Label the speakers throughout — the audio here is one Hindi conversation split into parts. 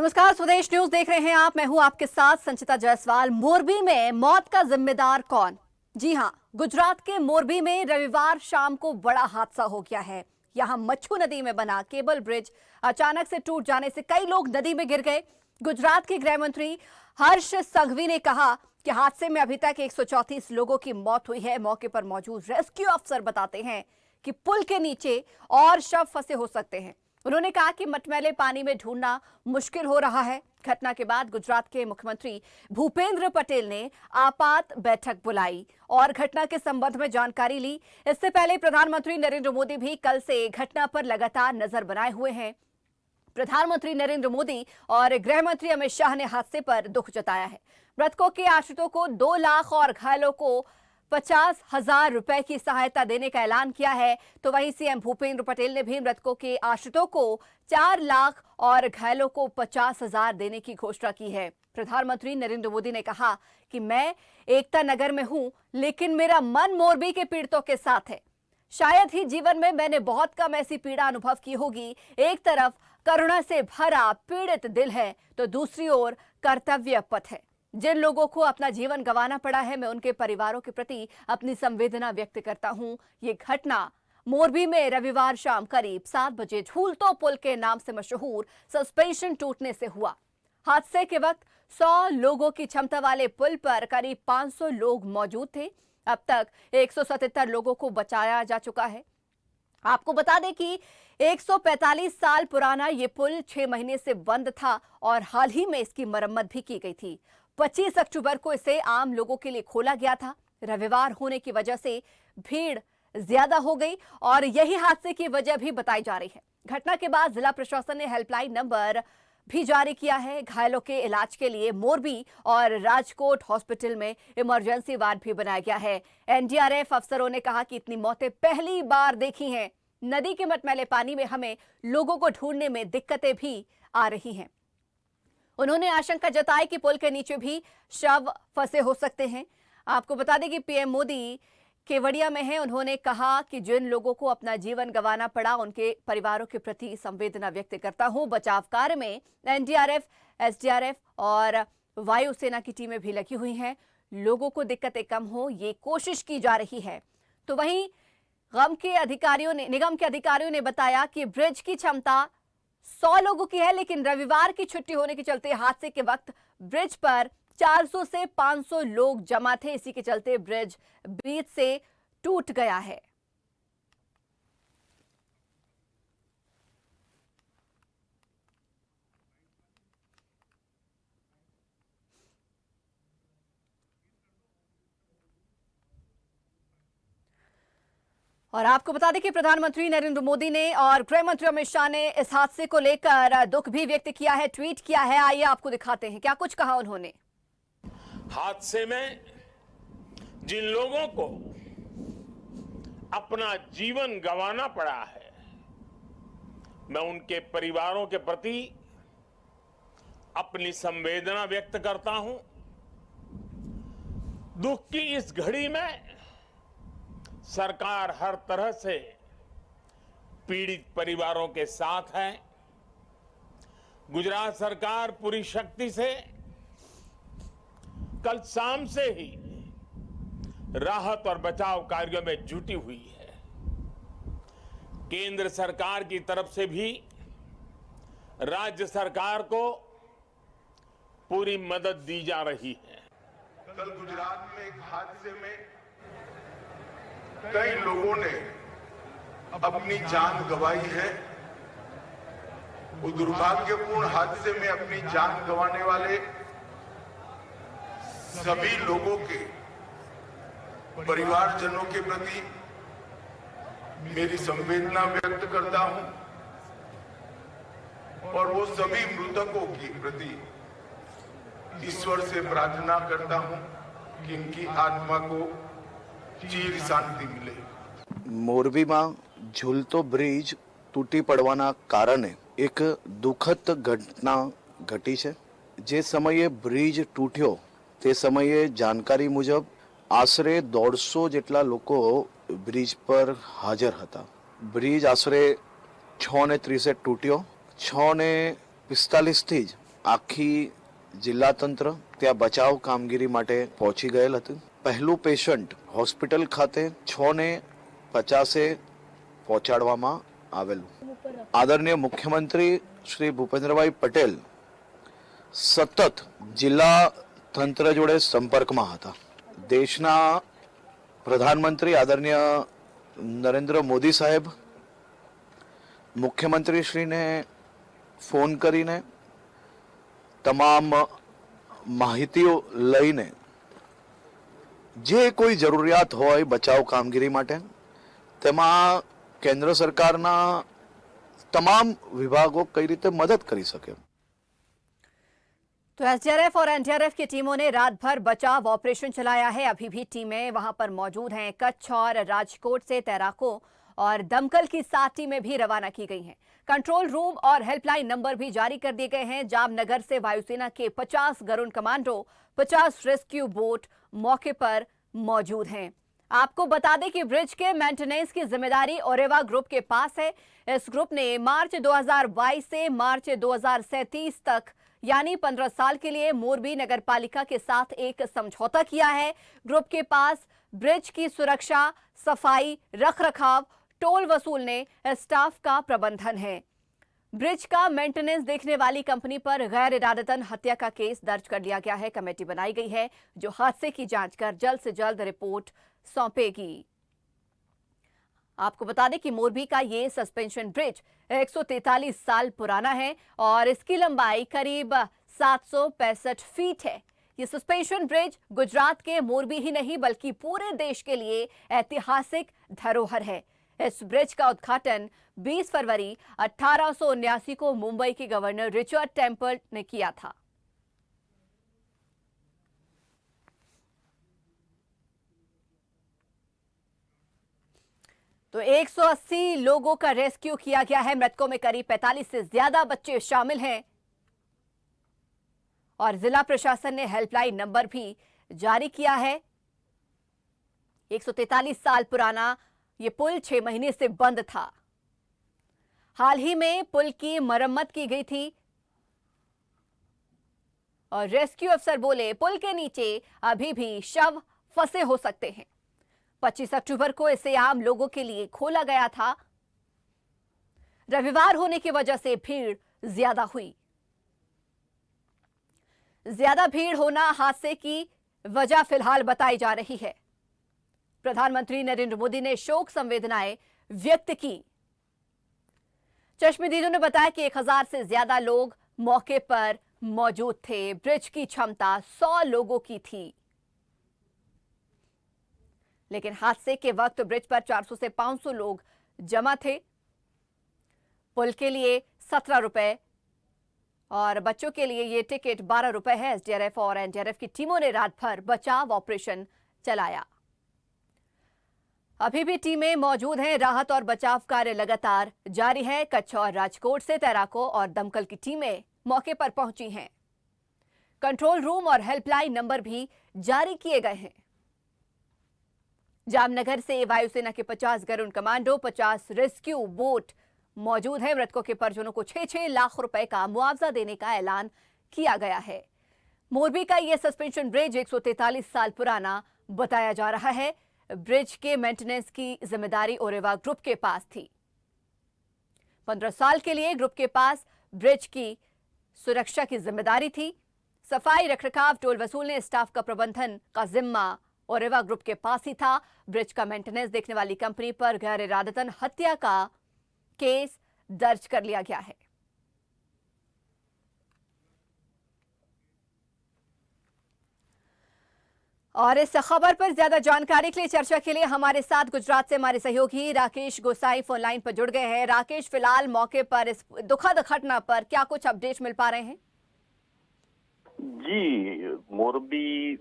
Speaker 1: नमस्कार, स्वदेश न्यूज देख रहे हैं आप। मैं हूं आपके साथ संचिता जायसवाल। मोरबी में मौत का जिम्मेदार कौन? जी हां, गुजरात के मोरबी में रविवार शाम को बड़ा हादसा हो गया है। यहां मच्छू नदी में बना केबल ब्रिज अचानक से टूट जाने से कई लोग नदी में गिर गए। गुजरात के गृह मंत्री हर्ष संघवी ने कहा कि हादसे में अभी तक 134 लोगों की मौत हुई है। मौके पर मौजूद रेस्क्यू अफसर बताते हैं कि पुल के नीचे और शव फंसे हो सकते हैं। उन्होंने कहा कि मटमैले पानी में ढूंढना मुश्किल हो रहा है। घटना के बाद गुजरात के मुख्यमंत्री भूपेंद्र पटेल ने आपात बैठक बुलाई और घटना के संबंध में जानकारी ली। इससे पहले प्रधानमंत्री नरेंद्र मोदी भी कल से घटना पर लगातार नजर बनाए हुए हैं। प्रधानमंत्री नरेंद्र मोदी और गृह मंत्री अमित शाह ने हादसे पर दुख जताया है। मृतकों के आश्रितों को 2 लाख और घायलों को 50,000 रुपए की सहायता देने का ऐलान किया है। तो वहीं सीएम भूपेंद्र पटेल ने भी मृतकों के आश्रितों को 4 लाख और घायलों को 50,000 देने की घोषणा की है। प्रधानमंत्री नरेंद्र मोदी ने कहा कि मैं एकता नगर में हूं, लेकिन मेरा मन मोरबी के पीड़ितों के साथ है। शायद ही जीवन में मैंने बहुत कम ऐसी पीड़ा अनुभव की होगी। एक तरफ करुणा से भरा पीड़ित दिल है, तो दूसरी ओर कर्तव्य पथ है। जिन लोगों को अपना जीवन गंवाना पड़ा है, मैं उनके परिवारों के प्रति अपनी संवेदना व्यक्त करता हूं। ये घटना मोरबी में रविवार शाम करीब 7 बजे झूलतो पुल के नाम से मशहूर सस्पेंशन टूटने से हुआ। हादसे के वक्त 100 लोगों की क्षमता वाले पुल पर करीब 500 लोग मौजूद थे। अब तक 177 लोगों को बचाया जा चुका है। आपको बता दें कि 145 साल पुराना ये पुल 6 महीने से बंद था और हाल ही में इसकी मरम्मत भी की गई थी। 25 अक्टूबर को इसे आम लोगों के लिए खोला गया था। रविवार होने की वजह से भीड़ ज्यादा हो गई और यही हादसे की वजह भी बताई जा रही है। घटना के बाद जिला प्रशासन ने हेल्पलाइन नंबर भी जारी किया है। घायलों के इलाज के लिए मोरबी और राजकोट हॉस्पिटल में इमरजेंसी वार्ड भी बनाया गया है। एनडीआरएफ अफसरों ने कहा कि इतनी मौतें पहली बार देखी हैं। नदी के मटमैले पानी में हमें लोगों को ढूंढने में दिक्कतें भी आ रही हैं। उन्होंने आशंका जताई कि पुल के नीचे भी शव फंसे हो सकते हैं। आपको बता दें कि पीएम मोदी केवड़िया में हैं। उन्होंने कहा कि जिन लोगों को अपना जीवन गंवाना पड़ा, उनके परिवारों के प्रति संवेदना व्यक्त करता हूं। बचाव कार्य में एनडीआरएफ, एसडीआरएफ और वायुसेना की टीमें भी लगी हुई हैं। लोगों को दिक्कतें कम हो, ये कोशिश की जा रही है। तो वहीं निगम के अधिकारियों ने बताया कि ब्रिज की क्षमता 100 लोगों की है, लेकिन रविवार की छुट्टी होने के चलते हादसे के वक्त ब्रिज पर 400 से 500 लोग जमा थे। इसी के चलते ब्रिज बीच से टूट गया है। और आपको बता दें कि प्रधानमंत्री नरेंद्र मोदी ने और गृह मंत्री अमित शाह ने इस हादसे को लेकर दुख भी व्यक्त किया है, ट्वीट किया है। आइए आपको दिखाते हैं क्या कुछ कहा उन्होंने।
Speaker 2: हादसे में जिन लोगों को अपना जीवन गंवाना पड़ा है, मैं उनके परिवारों के प्रति अपनी संवेदना व्यक्त करता हूं। दुख की इस घड़ी में सरकार हर तरह से पीड़ित परिवारों के साथ है। गुजरात सरकार पूरी शक्ति से कल शाम से ही राहत और बचाव कार्यों में जुटी हुई है। केंद्र सरकार की तरफ से भी राज्य सरकार को पूरी मदद दी जा रही है।
Speaker 3: कल गुजरात में एक हादसे में कई लोगों ने अपनी जान गंवाई है। उस दुर्भाग्यपूर्ण हादसे में अपनी जान गंवाने वाले सभी लोगों के परिवारजनों के प्रति मेरी संवेदना व्यक्त करता हूं और वो सभी मृतकों के प्रति ईश्वर से प्रार्थना करता हूं कि इनकी आत्मा को ચીર શાંતિ મિલે।
Speaker 4: મોરબીમાં ઝૂલતો બ્રિજ તૂટી પડવાના કારણે એક દુઃખદ ઘટના ઘટી છે। જે સમયે બ્રિજ તૂટ્યો તે સમયે જાણકારી મુજબ આશરે 150 જેટલા લોકો બ્રિજ પર હાજર હતા। બ્રિજ આશરે 6:30 તૂટ્યો। 6:45 થી જ આખી જિલ્લા તંત્ર ત્યાં બચાવ કામગીરી માટે પહોંચી ગયેલ હતું. પહેલું પેશન્ટ હોસ્પિટલ ખાતે 6:50 પહોંચાડવામાં આવેલું. આદરણીય મુખ્યમંત્રી શ્રી ભૂપેન્દ્રભાઈ પટેલ સતત જિલ્લા તંત્ર જોડે સંપર્કમાં હતા. દેશના પ્રધાનમંત્રી આદરણીય નરેન્દ્ર મોદી સાહેબ મુખ્યમંત્રીશ્રીને ફોન કરીને તમામ માહિતીઓ લઈને જે કોઈ જરૂરિયાત હોય બચાવ કામગીરી માટે તેમાં કેન્દ્ર સરકારના તમામ વિભાગો કઈ રીતે મદદ કરી શકે.
Speaker 1: तो एसडीआरएफ और एनडीआरएफ की टीमों ने रात भर बचाव ऑपरेशन चलाया है. अभी भी टीमें वहां पर मौजूद हैं. कच्छ और राजकोट से तैराकों और दमकल की 7 टीमें भी रवाना की गई हैं. कंट्रोल रूम और हेल्पलाइन नंबर भी जारी कर दिए गए हैं. जामनगर से वायुसेना के 50 गरुड़ कमांडो, 50 रेस्क्यू बोट मौके पर मौजूद हैं. आपको बता दें कि ब्रिज के मेंटेनेंस की जिम्मेदारी ओरेवा ग्रुप के पास है. इस ग्रुप ने मार्च 2022 से मार्च 2037 तक यानी 15 साल के लिए मोरबी नगर पालिका के साथ एक समझौता किया है. ग्रुप के पास ब्रिज की सुरक्षा, सफाई, रखरखाव, टोल वसूलने, स्टाफ का प्रबंधन है. ब्रिज का मेंटेनेंस देखने वाली कंपनी पर गैर इरादतन हत्या का केस दर्ज कर लिया गया है. कमेटी बनाई गई है जो हादसे की जांच कर जल्द से जल्द रिपोर्ट सौंपेगी. आपको बता दें कि मोरबी का ये सस्पेंशन ब्रिज 143 साल पुराना है और इसकी लंबाई करीब 765 फीट है. ये सस्पेंशन ब्रिज गुजरात के मोरबी ही नहीं बल्कि पूरे देश के लिए ऐतिहासिक धरोहर है. इस ब्रिज का उद्घाटन 20 फरवरी 1879 को मुंबई के गवर्नर रिचर्ड टेम्पल ने किया था. तो 180 लोगों का रेस्क्यू किया गया है. मृतकों में करीब 45 से ज्यादा बच्चे शामिल हैं और जिला प्रशासन ने हेल्पलाइन नंबर भी जारी किया है. 143 साल पुराना ये पुल 6 महीने से बंद था. हाल ही में पुल की मरम्मत की गई थी और रेस्क्यू अफसर बोले पुल के नीचे अभी भी शव फंसे हो सकते हैं. 25 अक्टूबर को इसे आम लोगों के लिए खोला गया था. रविवार होने की वजह से भीड़ ज्यादा हुई. ज्यादा भीड़ होना हादसे की वजह फिलहाल बताई जा रही है. प्रधानमंत्री नरेंद्र मोदी ने शोक संवेदनाएं व्यक्त की. चश्मदीदों ने बताया कि 1000 से ज्यादा लोग मौके पर मौजूद थे. ब्रिज की क्षमता 100 लोगों की थी, लेकिन हादसे के वक्त ब्रिज पर 400 से 500 लोग जमा थे. पुल के लिए 17 रुपए और बच्चों के लिए ये टिकट 12 रुपए है. एसडीआरएफ और एनडीआरएफ की टीमों ने रात भर बचाव ऑपरेशन चलाया. अभी भी टीमें मौजूद हैं. राहत और बचाव कार्य लगातार जारी है. कच्छ और राजकोट से तैराकों और दमकल की टीमें मौके पर पहुंची हैं. कंट्रोल रूम और हेल्पलाइन नंबर भी जारी किए गए हैं. जामनगर से वायुसेना के 50 गरुड़ कमांडो, 50 रेस्क्यू बोट मौजूद है. मृतकों के परिजनों को 6-6 लाख रुपए का मुआवजा देने का ऐलान किया गया है. मोरबी का यह सस्पेंशन ब्रिज 143 साल पुराना बताया जा रहा है. ब्रिज के मेंटेनेंस की जिम्मेदारी ओरेवा ग्रुप के पास थी. 15 साल के लिए ग्रुप के पास ब्रिज की सुरक्षा की जिम्मेदारी थी. सफाई, रखरखाव, टोल वसूलने, स्टाफ का प्रबंधन का जिम्मा ओरेवा ग्रुप के पास ही था. ब्रिज का मेंटेनेंस देखने वाली कंपनी पर गैर इरादतन हत्या का केस दर्ज कर लिया गया है. और इस खबर पर ज्यादा जानकारी के लिए, चर्चा के लिए हमारे साथ गुजरात से हमारे सहयोगी राकेश गोसाई फोन लाइन पर जुड़ गए हैं. राकेश, फिलहाल मौके पर इस दुखद घटना पर क्या कुछ अपडेट मिल पा रहे हैं?
Speaker 5: जी, मोरबी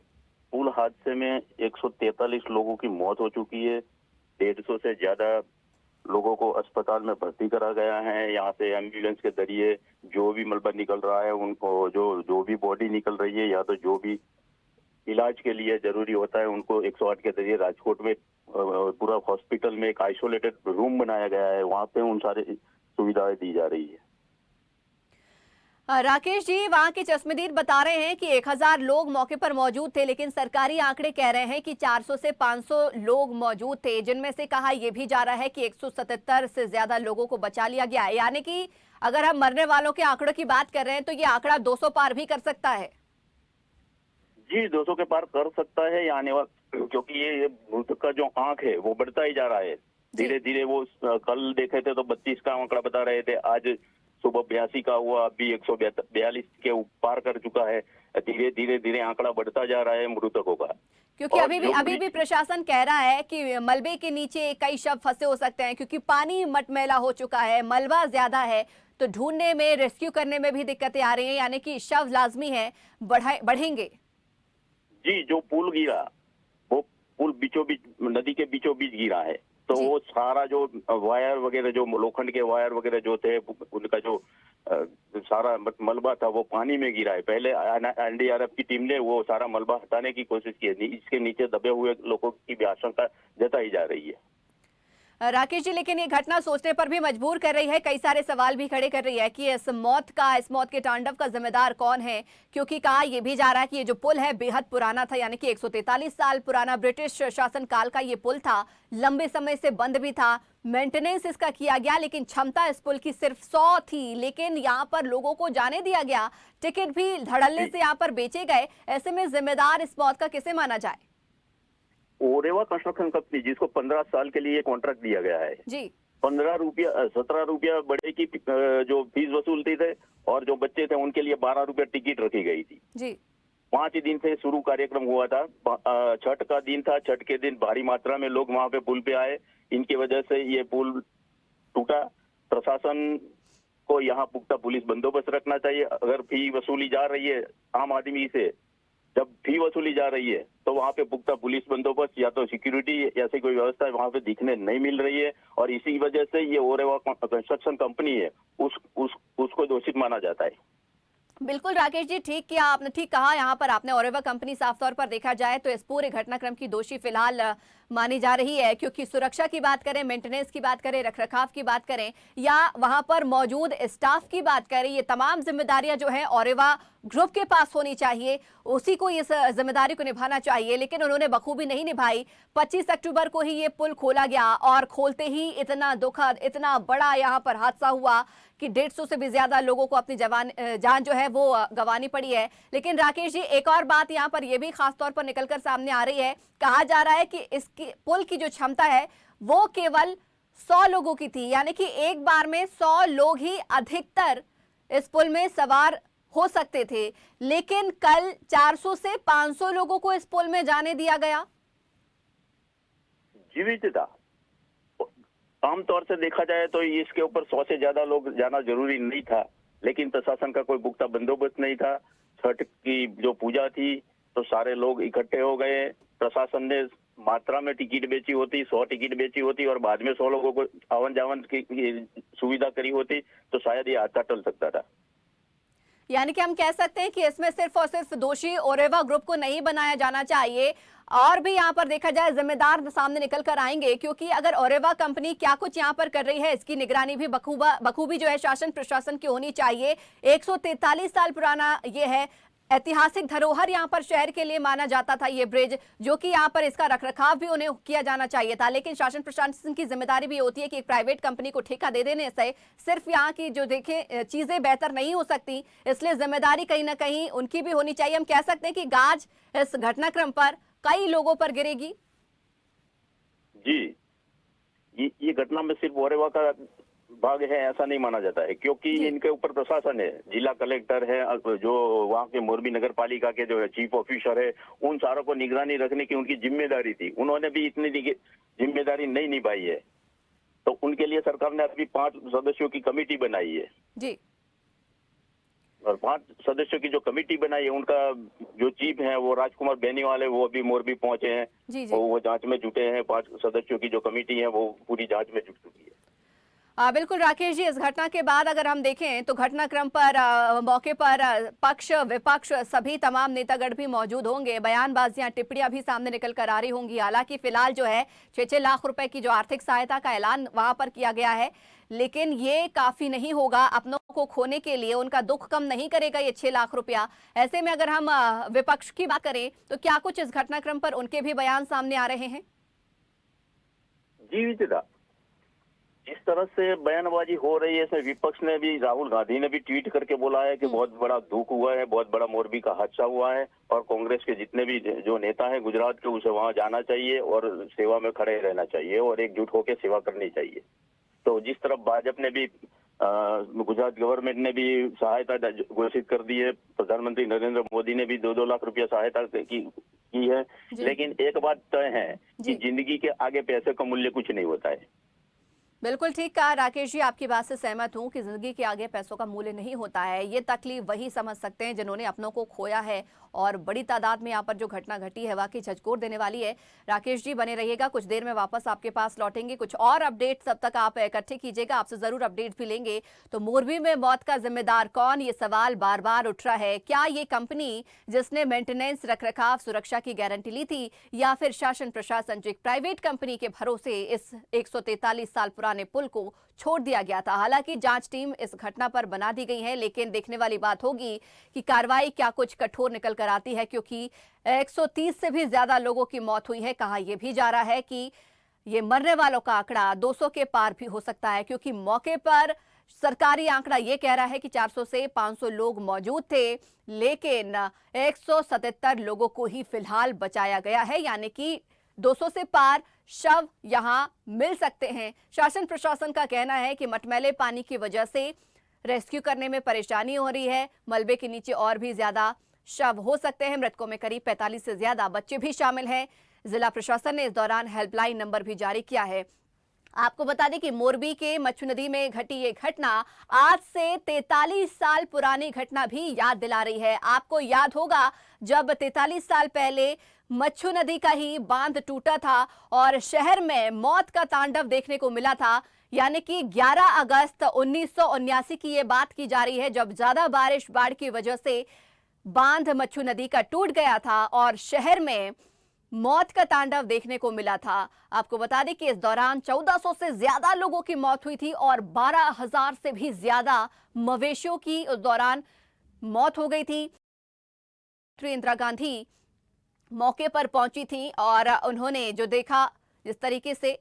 Speaker 5: पुल हादसे में 143 लोगों की मौत हो चुकी है. 150 से ज्यादा लोगों को अस्पताल में भर्ती करा गया है. यहाँ से एम्बुलेंस के जरिए जो भी मलबा निकल रहा है उनको, जो भी बॉडी निकल रही है या तो जो भी इलाज के लिए जरूरी होता है उनको 108 के जरिए राजकोट में पूरा हॉस्पिटल में एक आइसोलेटेड रूम बनाया गया है. वहाँ पे उन सारी सुविधाएं दी जा रही है.
Speaker 1: राकेश जी, वहां के चश्मदीद बता रहे हैं कि 1000 लोग मौके पर मौजूद थे, लेकिन सरकारी आंकड़े कह रहे हैं कि 400 से 500 लोग मौजूद थे, जिनमें से कहा यह भी जा रहा है कि 177 से ज्यादा लोगों को बचा लिया गया है। यानी कि अगर हम मरने वालों के आंकड़ों की बात कर रहे हैं तो ये आंकड़ा 200 पार भी कर सकता है।
Speaker 5: जी, 200 के पार कर सकता है आने वाला, क्योंकि ये मृतक का जो आंक है वो बढ़ता ही जा रहा है धीरे धीरे। वो कल देखे थे तो 32 का आंकड़ा बता रहे थे, आज सुबह 82 का हुआ, अभी 142 के पार कर चुका है। धीरे धीरे धीरे आंकड़ा बढ़ता जा रहा है मृतकों का।
Speaker 1: क्योंकि अभी भी प्रशासन कह रहा है कि मलबे के नीचे कई शव फंसे हो सकते हैं, क्योंकि पानी मटमैला हो चुका है, मलबा ज्यादा है, तो ढूंढने में, रेस्क्यू करने में भी दिक्कतें आ रही हैं। यानी कि शव लाजमी है बढ़ेंगे।
Speaker 5: जी, जो पुल गिरा वो पुल बीचों बीच, नदी के बीचों बीच गिरा है, तो वो सारा जो वायर वगैरह, जो लोखंड के वायर वगैरह जो थे, उनका जो सारा मलबा था वो पानी में गिरा है। पहले एनडीआरएफ की टीम ने वो सारा मलबा हटाने की कोशिश की है। इसके नीचे दबे हुए लोगों की भी आशंका जताई जा रही है।
Speaker 1: राकेश जी, लेकिन ये घटना सोचने पर भी मजबूर कर रही है, कई सारे सवाल भी खड़े कर रही है कि इस मौत के तांडव का जिम्मेदार कौन है। क्योंकि कहा यह भी जा रहा है कि ये जो पुल है बेहद पुराना था, यानी कि 143 साल पुराना ब्रिटिश शासन काल का ये पुल था, लंबे समय से बंद भी था, मेंटेनेंस इसका किया गया, लेकिन क्षमता इस पुल की सिर्फ 100 थी। लेकिन यहाँ पर लोगों को जाने दिया गया, टिकट भी धड़ल्ले से यहाँ पर बेचे गए। ऐसे में जिम्मेदार इस मौत का किसे माना जाए?
Speaker 5: ओरेवा कंस्ट्रक्शन कंपनी, जिसको 15 साल के लिए कॉन्ट्रैक्ट दिया गया है
Speaker 1: जी,
Speaker 5: 17 रुपया बड़े की जो फीस वसूलती थे, और जो बच्चे थे उनके लिए 12 रुपया टिकट रखी गई थी
Speaker 1: जी।
Speaker 5: 5 दिन से शुरू कार्यक्रम हुआ था। छठ का दिन था, छठ के दिन भारी मात्रा में लोग वहां पे पुल पे आए, इनकी वजह से ये पुल टूटा। प्रशासन को यहाँ पुख्ता पुलिस बंदोबस्त रखना चाहिए। अगर फी वसूली जा रही है आम आदमी से, जब फी वसूली जा रही है तो वहाँ पे पुख्ता पुलिस बंदोबस्त या तो सिक्योरिटी ऐसी कोई व्यवस्था वहाँ पे दिखने नहीं मिल रही है, और इसी वजह से ये ओरेवा कंस्ट्रक्शन कंपनी है उसको दोषित माना जाता है।
Speaker 1: बिल्कुल राकेश जी, ठीक किया आपने, ठीक कहा। यहाँ पर आपने ओरेवा कंपनी साफ तौर पर देखा जाए तो इस पूरे घटनाक्रम की दोषी फिलहाल मानी जा रही है, क्योंकि सुरक्षा की बात करें, मेंटेनेंस की बात करें, रखरखाव की बात करें, या वहां पर मौजूद स्टाफ की बात करें, ये तमाम जिम्मेदारियां जो है ओरेवा ग्रुप के पास होनी चाहिए, उसी को इस जिम्मेदारी को निभाना चाहिए, लेकिन उन्होंने बखूबी नहीं निभाई। 25 अक्टूबर को ही ये पुल खोला गया और खोलते ही इतना दुखद, इतना बड़ा यहाँ पर हादसा हुआ कि 150 से भी ज्यादा लोगों को अपनी जान जो है वो गंवानी पड़ी है। लेकिन राकेश जी, एक और बात यहाँ पर यह भी खास तौर पर निकलकर सामने आ रही है, कहा जा रहा है कि इसकी पुल की जो क्षमता है वो केवल 100 लोगों की थी, यानी कि एक बार में 100 लोग ही अधिकतर इस पुल में सवार हो सकते थे, लेकिन कल 400 से 500 लोगों को इस पुल में जाने दिया गया।
Speaker 5: जीवित था। आमतौर से देखा जाए तो इसके ऊपर 100 से ज्यादा लोग जाना जरूरी नहीं था, लेकिन प्रशासन का कोई पुख्ता बंदोबस्त नहीं था। छठ की जो पूजा थी तो सारे लोग इकट्ठे हो गए। प्रशासन ने मात्रा में टिकट बेची होती, 100 टिकट बेची होती और बाद में 100 लोगों को आवन जावन की सुविधा करी होती तो शायद ये हादसा टल सकता था।
Speaker 1: यानी कि हम कह सकते हैं कि इसमें सिर्फ और सिर्फ दोषी ओरेवा ग्रुप को नहीं बनाया जाना चाहिए, और भी यहाँ पर देखा जाए जिम्मेदार सामने निकल कर आएंगे, क्योंकि अगर ओरेवा कंपनी क्या कुछ यहाँ पर कर रही है इसकी निगरानी भी बखूबी जो है शासन प्रशासन की होनी चाहिए। 143 साल पुराना ये है, ऐतिहासिक धरोहर यहाँ पर शहर के लिए माना जाता था ये ब्रिज, जो कि यहाँ पर इसका रखरखाव भी उन्हें किया जाना चाहिए था। लेकिन शासन प्रशासन की जिम्मेदारी भी होती है कि एक प्राइवेट कंपनी को ठेका दे देने से सिर्फ यहाँ की जो देखें चीजें बेहतर नहीं हो सकती, इसलिए जिम्मेदारी कहीं ना कहीं उनकी भी होनी चाहिए। हम कह सकते हैं कि गाज इस घटनाक्रम पर कई लोगों पर गिरेगी।
Speaker 5: जी, ये घटना में सिर्फ ओरेवा का भाग है ऐसा नहीं माना जाता है, क्योंकि इनके ऊपर प्रशासन है, जिला कलेक्टर है, जो वहाँ के मोरबी नगर पालिका के जो है चीफ ऑफिसर है, उन सारों को निगरानी रखने की उनकी जिम्मेदारी थी। उन्होंने भी इतनी जिम्मेदारी नहीं निभाई है, तो उनके लिए सरकार ने अभी 5 सदस्यों की कमेटी बनाई है
Speaker 1: जी,
Speaker 5: और 5 सदस्यों की जो कमेटी बनाई है उनका जो चीफ है वो राजकुमार बेनीवाल है, वो अभी मोरबी पहुंचे हैं
Speaker 1: जी, जी।
Speaker 5: वो जांच में जुटे हैं। 5 सदस्यों की जो कमेटी है वो पूरी जांच में जुट चुकी है।
Speaker 1: बिल्कुल राकेश जी, इस घटना के बाद अगर हम देखें तो घटनाक्रम पर मौके पर पक्ष विपक्ष सभी तमाम नेतागण भी मौजूद होंगे, बयानबाजियां टिप्पणियां भी सामने निकल कर आ रही होंगी। हालांकि फिलहाल जो है 6-6 लाख रुपए की जो आर्थिक सहायता का ऐलान वहां पर किया गया है, लेकिन ये काफी नहीं होगा अपनों को खोने के लिए, उनका दुख कम नहीं करेगा ये 6 लाख रुपया। ऐसे में अगर हम विपक्ष की बात करें तो क्या कुछ इस घटनाक्रम पर उनके भी बयान सामने आ रहे हैं?
Speaker 5: जी विदिता, जिस तरह से बयानबाजी हो रही है, इसमें विपक्ष ने भी, राहुल गांधी ने भी ट्वीट करके बोला है कि बहुत बड़ा दुख हुआ है, बहुत बड़ा मोरबी का हादसा हुआ है और कांग्रेस के जितने भी जो नेता हैं गुजरात के, उसे वहां जाना चाहिए और सेवा में खड़े रहना चाहिए और एकजुट होकर सेवा करनी चाहिए। तो जिस तरफ भाजपा ने भी, गुजरात गवर्नमेंट ने भी सहायता घोषित कर दी है, प्रधानमंत्री नरेंद्र मोदी ने भी 2-2 लाख रुपया सहायता की है, लेकिन एक बात तय है कि जिंदगी के आगे पैसे का मूल्य कुछ नहीं होता है।
Speaker 1: बिल्कुल ठीक कहा राकेश जी, आपकी बात से सहमत हूं कि जिंदगी के आगे पैसों का मूल्य नहीं होता है। ये तकलीफ वही समझ सकते हैं जिन्होंने अपनों को खोया है और बड़ी तादाद में यहाँ पर जो घटना घटी है वाकई झकझोर देने वाली है। राकेश जी बने रहिएगा, कुछ देर में वापस आपके पास लौटेंगे, कुछ और अपडेट तब तक आप इकट्ठे कीजिएगा, आपसे जरूर अपडेट भी लेंगे। तो मोरबी में मौत का जिम्मेदार कौन, ये सवाल बार बार उठ रहा है। क्या ये कंपनी जिसने मेंटेनेंस रखरखाव सुरक्षा की गारंटी ली थी, या फिर शासन प्रशासन जो एक प्राइवेट कंपनी के भरोसे इस 143 साल पुराने पुल को छोड़ दिया गया था। हालांकि जांच टीम इस घटना पर बना दी गई है, लेकिन देखने वाली बात होगी कि कार्रवाई क्या कुछ कठोर निकल कर आती है, क्योंकि 130 से भी ज्यादा लोगों की मौत हुई है। कहा यह भी जा रहा है कि ये मरने वालों का आंकड़ा 200 के पार भी हो सकता है, क्योंकि मौके पर सरकारी आंकड़ा ये कह रहा है कि 400 से 500 लोग मौजूद थे, लेकिन 177 लोगों को ही फिलहाल बचाया गया है, यानी कि 200 से पार शव यहां मिल सकते हैं। शासन प्रशासन का कहना है कि मटमैले पानी की वजह से रेस्क्यू करने में परेशानी हो रही है, मलबे के नीचे और भी ज्यादा शव हो सकते हैं। मृतकों में करीब 45 से ज्यादा बच्चे भी शामिल हैं। जिला प्रशासन ने इस दौरान हेल्पलाइन नंबर भी जारी किया है। आपको बता दें कि मोरबी के मच्छू नदी में घटी ये घटना आज से 43 साल पुरानी घटना भी याद दिला रही है। आपको याद होगा जब 43 साल पहले मच्छू नदी का ही बांध टूटा था और शहर में मौत का तांडव देखने को मिला था, यानी कि 11 अगस्त 1979 की ये बात की जा रही है, जब ज्यादा बारिश बाढ़ की वजह से बांध मच्छू नदी का टूट गया था और शहर में मौत का तांडव देखने को मिला था। आपको बता दें कि इस दौरान 1400 से ज्यादा लोगों की मौत हुई थी और 12,000 से भी ज्यादा मवेशियों की उस दौरान मौत हो गई थी। इंदिरा गांधी मौके पर पहुंची थी और उन्होंने जो देखा, जिस तरीके से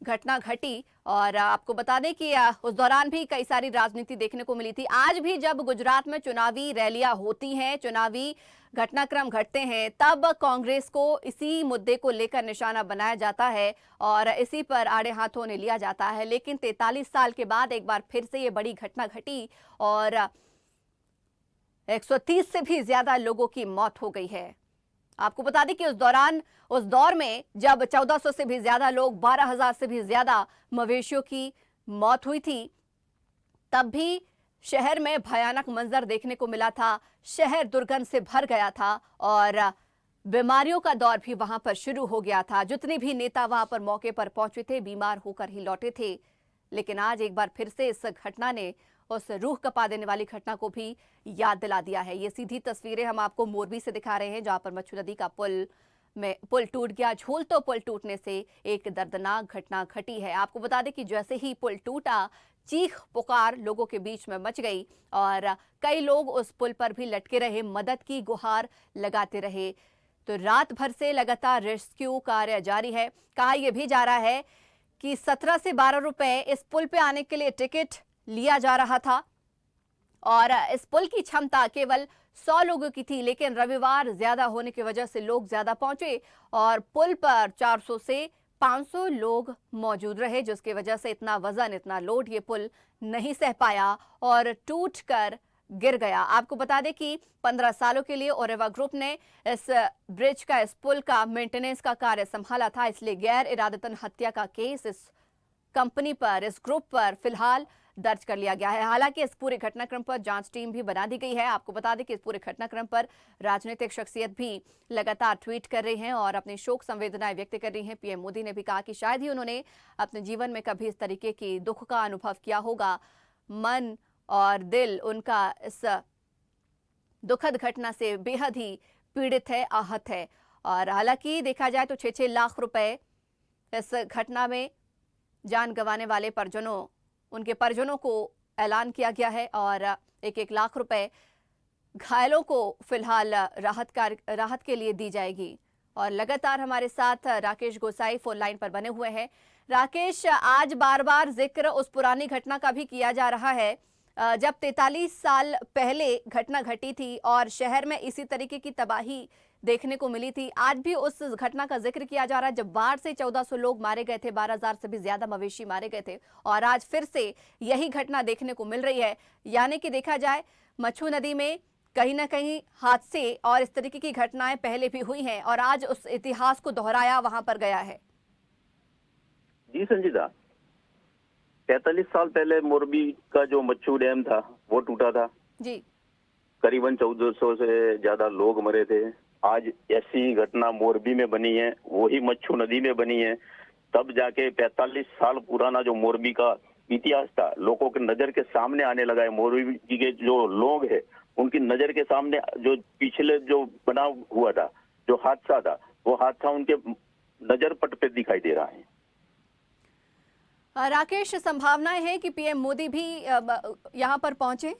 Speaker 1: घटना घटी, और आपको बता दें कि उस दौरान भी कई सारी राजनीति देखने को मिली थी। आज भी जब गुजरात में चुनावी रैलियां होती हैं, चुनावी घटनाक्रम घटते हैं, तब कांग्रेस को इसी मुद्दे को लेकर निशाना बनाया जाता है और इसी पर आड़े हाथों ने लिया जाता है। लेकिन 43 साल के बाद एक बार फिर से ये बड़ी घटना घटी और 130 से भी ज्यादा लोगों की मौत हो गई है। आपको बता दें कि उस दौर में जब 1400 से भी ज्यादा लोग, 12,000 से भी ज्यादा मवेशियों की मौत हुई थी, तब भी शहर में भयानक मंजर देखने को मिला था। शहर दुर्गंध से भर गया था और बीमारियों का दौर भी वहां पर शुरू हो गया था। जितने भी नेता वहां पर मौके पर पहुंचे थे, बीमार होकर ही लौटे थे। लेकिन आज एक बार फिर से इस घटना ने उस रूह कपा देने वाली घटना को भी याद दिला दिया है। ये सीधी तस्वीरें हम आपको मोरबी से दिखा रहे हैं, जहां पर मच्छू नदी का पुल टूट गया। झूल तो पुल टूटने से एक दर्दनाक घटना घटी है। आपको बता दें कि जैसे ही पुल टूटा, चीख पुकार लोगों के बीच में मच गई और कई लोग उस पुल पर भी लटके रहे, मदद की गुहार लगाते रहे। तो रात भर से लगातार रेस्क्यू कार्य जारी है। कहा यह भी जा रहा है कि 17 से 12 रुपए इस पुल पे आने के लिए टिकट लिया जा रहा था और इस पुल की क्षमता केवल 100 लोगों की थी, लेकिन रविवार ज्यादा होने की वजह से लोग ज्यादा पहुंचे और पुल पर 400 से 500 लोग मौजूद रहे, जिसकी वजह से इतना वजन, इतना लोड ये पुल नहीं सह पाया और टूटकर गिर गया। आपको बता दें कि 15 सालों के लिए ओरेवा ग्रुप ने इस ब्रिज का, इस पुल का मेंटेनेंस का कार्य संभाला था, इसलिए गैर इरादतन हत्या का केस इस कंपनी पर, इस ग्रुप पर फिलहाल दर्ज कर लिया गया है। हालांकि इस पूरे घटनाक्रम पर जांच टीम भी बना दी गई है। आपको बता दें कि इस पूरे घटनाक्रम पर राजनीतिक शख्सियत भी लगातार ट्वीट कर रही हैं और अपनी शोक संवेदनाएं व्यक्त कर रही हैं। पीएम मोदी ने भी कहा कि शायद ही उन्होंने अपने जीवन में कभी इस तरीके की दुख का अनुभव किया होगा। मन और दिल उनका इस दुखद घटना से बेहद ही पीड़ित है, आहत है। और हालांकि देखा जाए तो 6-6 लाख रुपए इस घटना में जान गंवाने वाले परिजनों, उनके परिजनों को ऐलान किया गया है और 1-1 लाख रुपए घायलों को फिलहाल राहत के लिए दी जाएगी। और लगातार हमारे साथ राकेश गोसाई फोन लाइन पर बने हुए हैं। राकेश, आज बार बार जिक्र उस पुरानी घटना का भी किया जा रहा है जब 43 साल पहले घटना घटी थी और शहर में इसी तरीके की तबाही देखने को मिली थी। आज भी उस घटना का जिक्र किया जा रहा है जब बाढ़ से 1400 लोग मारे गए थे, 12,000 से भी ज्यादा मवेशी मारे गए थे और आज फिर से यही घटना देखने को मिल रही है। यानी कि देखा जाए मच्छू नदी में कहीं ना कहीं हादसे और इस तरीके की घटनाएं पहले भी हुई हैं और आज उस इतिहास को दोहराया वहां पर गया है।
Speaker 5: जी संजीदा, 43 साल पहले मोरबी का जो मच्छू डैम था वो टूटा था
Speaker 1: जी।
Speaker 5: करीबन 1400 से ज्यादा लोग मरे थे। आज ऐसी घटना मोरबी में बनी है, वही मच्छू नदी में बनी है। तब जाके 45 साल पुराना जो मोरबी का इतिहास था लोगों के नजर के सामने आने लगा है। मोरबी के जो लोग हैं उनकी नजर के सामने जो पिछले जो बना हुआ था, जो हादसा था, वो हादसा उनके नजर पट पे दिखाई दे रहा है।
Speaker 1: राकेश, संभावनाएं है कि पीएम मोदी भी यहां पर पहुंचे?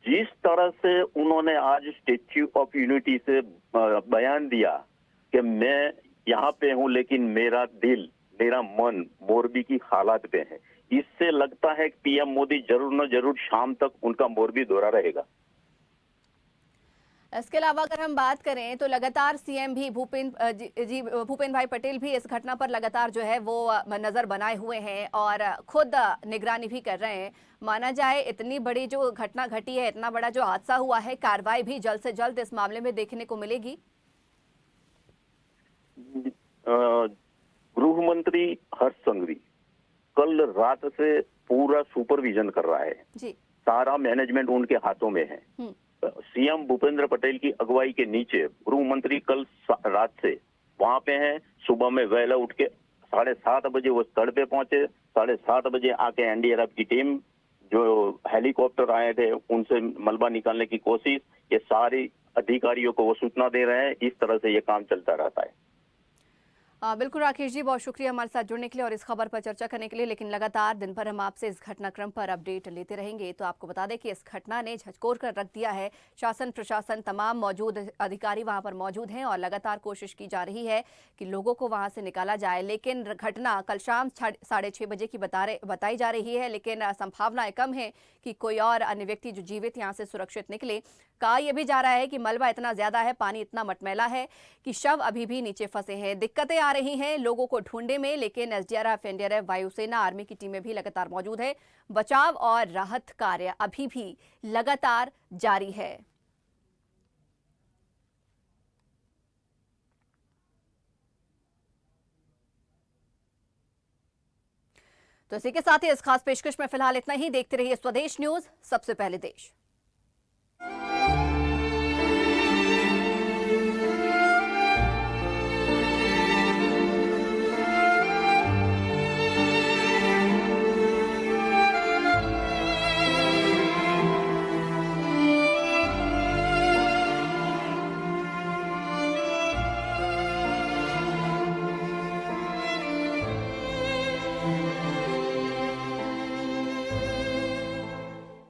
Speaker 5: जिस तरह से उन्होंने आज स्टेच्यू ऑफ यूनिटी से बयान दिया कि मैं यहाँ पे हूँ लेकिन मेरा दिल, मेरा मन मोरबी की हालात पे है, इससे लगता है कि पीएम मोदी जरूर न जरूर शाम तक उनका मोरबी दौरा रहेगा।
Speaker 1: इसके अलावा अगर हम बात करें तो लगातार सीएम भी भूपेंद्र भाई पटेल भी इस घटना पर लगातार जो है वो नजर बनाए हुए हैं और खुद निगरानी भी कर रहे हैं। माना जाए इतनी बड़ी जो घटना घटी है, इतना बड़ा जो हादसा हुआ है, कार्रवाई भी जल्द से जल्द इस मामले में देखने को मिलेगी।
Speaker 5: गृह मंत्री हर्ष संघवी कल रात से पूरा सुपरविजन कर रहा है
Speaker 1: जी।
Speaker 5: सारा मैनेजमेंट उनके हाथों में है। सीएम भूपेंद्र पटेल की अगुवाई के नीचे गृह मंत्री कल रात से वहां पे हैं। सुबह में वहला उठ के 7:30 बजे वो स्थल पे पहुंचे। 7:30 बजे आके एनडीआरएफ की टीम जो हेलीकॉप्टर आए थे उनसे मलबा निकालने की कोशिश, ये सारी अधिकारियों को वो सूचना दे रहे हैं। इस तरह से ये काम चलता रहता है।
Speaker 1: बिल्कुल राकेश जी, बहुत शुक्रिया हमारे साथ जुड़ने के लिए और इस खबर पर चर्चा करने के लिए। लेकिन लगातार दिन भर हम आपसे इस घटनाक्रम पर अपडेट लेते रहेंगे। तो आपको बता दें कि इस घटना ने झकझोर कर रख दिया है। शासन प्रशासन तमाम मौजूद अधिकारी वहां पर मौजूद हैं और लगातार कोशिश की जा रही है कि लोगों को वहां से निकाला जाए। लेकिन घटना कल शाम 6:30 बजे की बताई जा रही है, लेकिन संभावनाएं कम है कि कोई और अन्य व्यक्ति जो जीवित यहाँ से सुरक्षित निकले। कहा यह भी जा रहा है कि मलबा इतना ज्यादा है, पानी इतना मटमैला है कि शव अभी भी नीचे फंसे हैं। दिक्कतें आ रही हैं लोगों को ढूंढने में, लेकिन एसडीआरएफ, एनडीआरएफ, वायुसेना, आर्मी की टीमें भी लगातार मौजूद है। बचाव और राहत कार्य अभी भी लगातार जारी है। तो इसी के साथ ही इस खास पेशकश में फिलहाल इतना ही। देखते रहिए स्वदेश न्यूज, सबसे पहले देश।